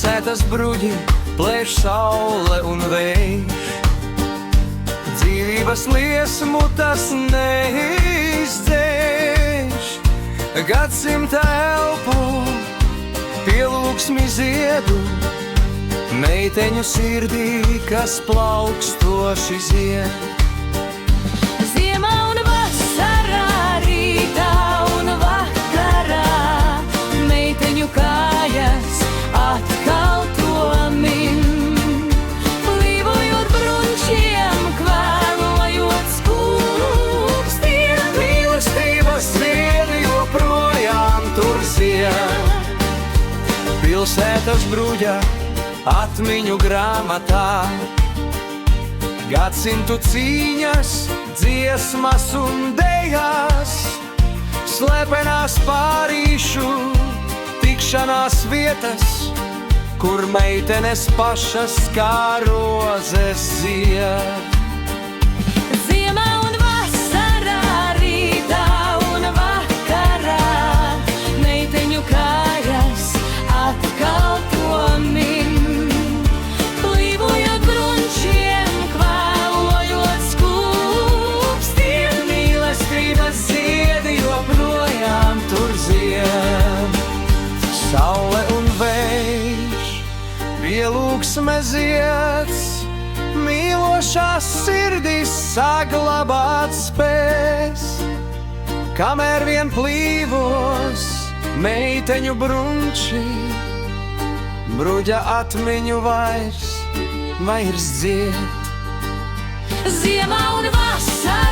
Pilsētas bruģi plēš saule un vējš, dzīvības liesmu tas neizdzēš. Gadsimta elpu, pielūgsmi ziedu, meiteņu sirdī, kas plaukstoši zied. Ziemā un vasarā, rītā un vakarā, meiteņu kājas atkal to min. Plīvojot brunčiem, kvēlojot skūpstiem, Mīlestības ziedi joprojām tur zied. Pilsētas bruģa atmiņu grāmatā, gadsimtu cīņas, dziesmas un dejas, slepenās pārīšu tikšanās vietas, kur meitenes pašas kā rozes zied. ziemā un vasarā, rītā un vakarā, meiteņu kājas atkal to min. Plīvojot brunčiem, kvēlojot skūpstiem, Mīlestības ziedi joprojām tur zied. Saule un vējš, pielūgsme zieds, mīlošās sirdis saglabāt spēs. Kamēr vien plīvos meiteņu brunči, bruģa atmiņu vairs dzied. ziemā un vasarā,